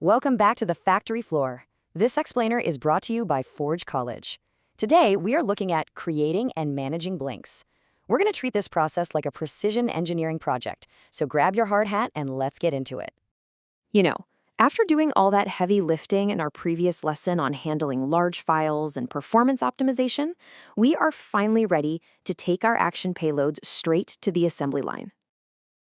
Welcome back to the factory floor. This explainer is brought to you by Forge College. Today, we are looking at creating and managing blinks. We're going to treat this process like a precision engineering project, so grab your hard hat and let's get into it. After doing all that heavy lifting in our previous lesson on handling large files and performance optimization, we are finally ready to take our action payloads straight to the assembly line.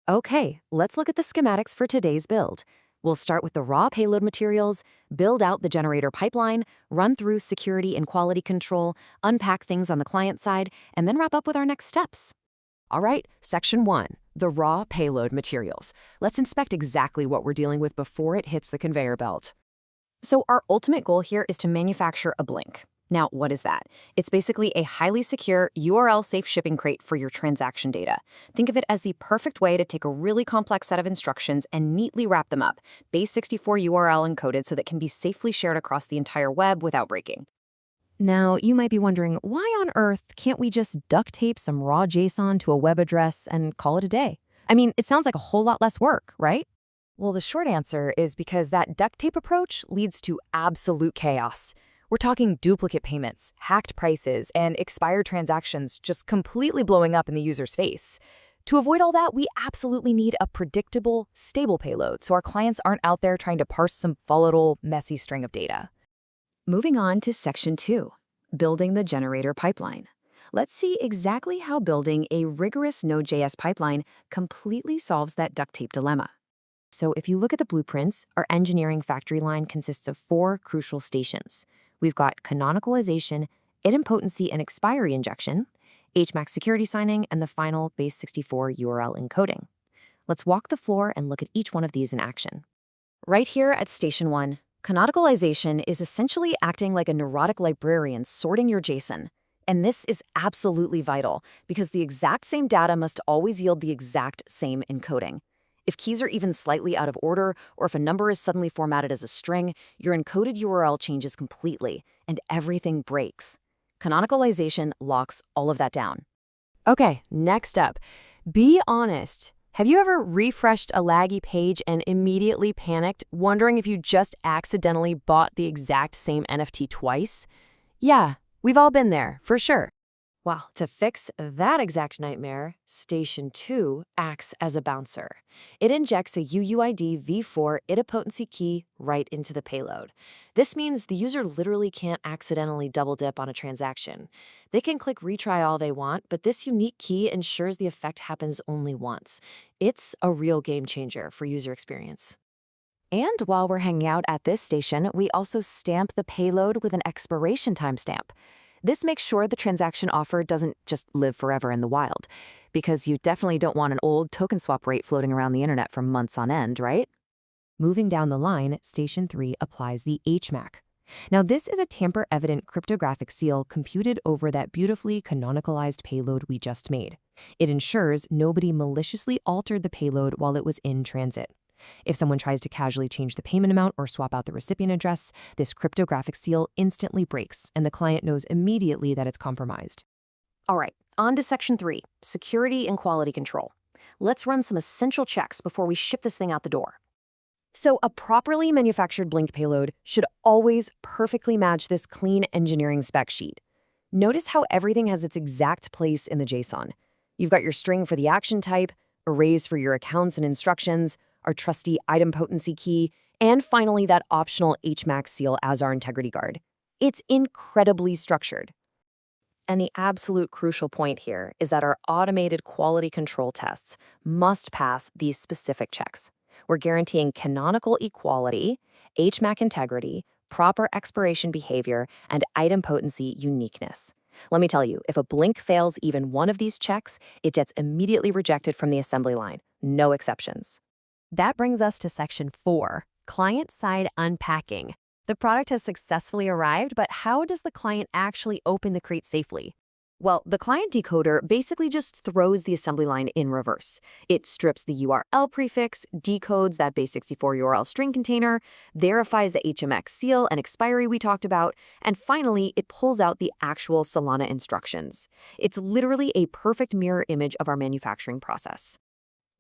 Okay, let's look at the schematics for today's build. We'll start with the raw payload materials, build out the generator pipeline, run through security and quality control, unpack things on the client side, and then wrap up with our next steps. All right, section 1, the raw payload materials. Let's inspect exactly what we're dealing with before it hits the conveyor belt. So our ultimate goal here is to manufacture a blink. Now, what is that? It's basically a highly secure, URL-safe shipping crate for your transaction data. Think of it as the perfect way to take a really complex set of instructions and neatly wrap them up, base64 URL encoded so that can be safely shared across the entire web without breaking. Now, you might be wondering, why on earth can't we just duct tape some raw JSON to a web address and call it a day? I mean, it sounds like a whole lot less work, right? Well, the short answer is because that duct tape approach leads to absolute chaos. We're talking duplicate payments, hacked prices, and expired transactions just completely blowing up in the user's face. To avoid all that, we absolutely need a predictable, stable payload so our clients aren't out there trying to parse some volatile, messy string of data. Moving on to section 2, building the generator pipeline. Let's see exactly how building a rigorous node.js pipeline completely solves that duct tape dilemma. So if you look at the blueprints, our engineering factory line consists of 4 crucial stations. We've got canonicalization, idempotency and expiry injection, HMAC security signing, and the final base64 URL encoding. Let's walk the floor and look at each one of these in action. Right here at station 1, canonicalization is essentially acting like a neurotic librarian sorting your JSON. And this is absolutely vital because the exact same data must always yield the exact same encoding. If keys are even slightly out of order, or if a number is suddenly formatted as a string, your encoded URL changes completely, and everything breaks. Canonicalization locks all of that down. Okay, next up, be honest. Have you ever refreshed a laggy page and immediately panicked, wondering if you just accidentally bought the exact same NFT twice? Yeah, we've all been there, for sure. Well, to fix that exact nightmare, Station 2 acts as a bouncer. It injects a UUID v4 idempotency key right into the payload. This means the user literally can't accidentally double-dip on a transaction. They can click retry all they want, but this unique key ensures the effect happens only once. It's a real game changer for user experience. And while we're hanging out at this station, we also stamp the payload with an expiration timestamp. This makes sure the transaction offer doesn't just live forever in the wild, because you definitely don't want an old token swap rate floating around the internet for months on end, right? Moving down the line, Station 3 applies the HMAC. Now, this is a tamper-evident cryptographic seal computed over that beautifully canonicalized payload we just made. It ensures nobody maliciously altered the payload while it was in transit. If someone tries to casually change the payment amount or swap out the recipient address, this cryptographic seal instantly breaks, and the client knows immediately that it's compromised. All right, on to Section 3, security and quality control. Let's run some essential checks before we ship this thing out the door. So a properly manufactured Blink payload should always perfectly match this clean engineering spec sheet. Notice how everything has its exact place in the JSON. You've got your string for the action type, arrays for your accounts and instructions, our trusty idempotency key, and finally that optional HMAC seal as our integrity guard. It's incredibly structured. And the absolute crucial point here is that our automated quality control tests must pass these specific checks. We're guaranteeing canonical equality, HMAC integrity, proper expiration behavior, and idempotency uniqueness. Let me tell you, if a Blink fails even one of these checks, it gets immediately rejected from the assembly line. No exceptions. That brings us to Section 4, client-side unpacking. The product has successfully arrived, but how does the client actually open the crate safely? Well, the client decoder basically just throws the assembly line in reverse. It strips the URL prefix, decodes that base64 URL string container, verifies the HMAC seal and expiry we talked about, and finally, it pulls out the actual Solana instructions. It's literally a perfect mirror image of our manufacturing process.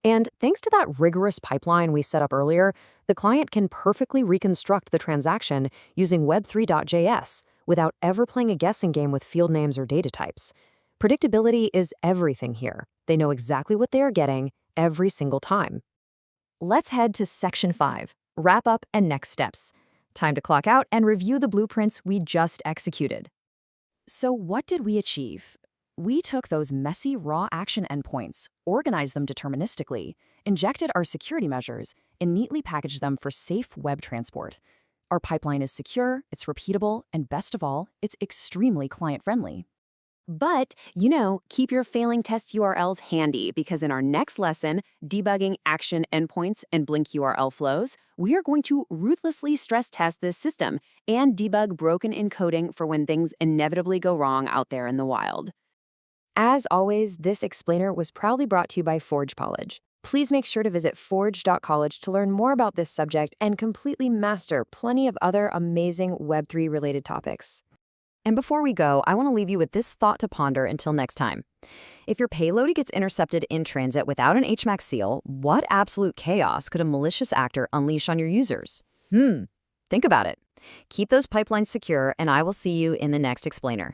And thanks to that rigorous pipeline we set up earlier, the client can perfectly reconstruct the transaction using web3.js without ever playing a guessing game with field names or data types. Predictability is everything here. They know exactly what they are getting every single time. Let's head to Section 5, Wrap Up and Next Steps. Time to clock out and review the blueprints we just executed. So what did we achieve? We took those messy raw action endpoints, organized them deterministically, injected our security measures, and neatly packaged them for safe web transport. Our pipeline is secure, it's repeatable, and best of all, it's extremely client-friendly. But, keep your failing test URLs handy because in our next lesson, debugging action endpoints and Blink URL flows, we are going to ruthlessly stress test this system and debug broken encoding for when things inevitably go wrong out there in the wild. As always, this explainer was proudly brought to you by Forge College. Please make sure to visit forge.college to learn more about this subject and completely master plenty of other amazing Web3 related topics. And before we go, I want to leave you with this thought to ponder until next time. If your payload gets intercepted in transit without an HMAC seal, what absolute chaos could a malicious actor unleash on your users? Think about it. Keep those pipelines secure, and I will see you in the next explainer.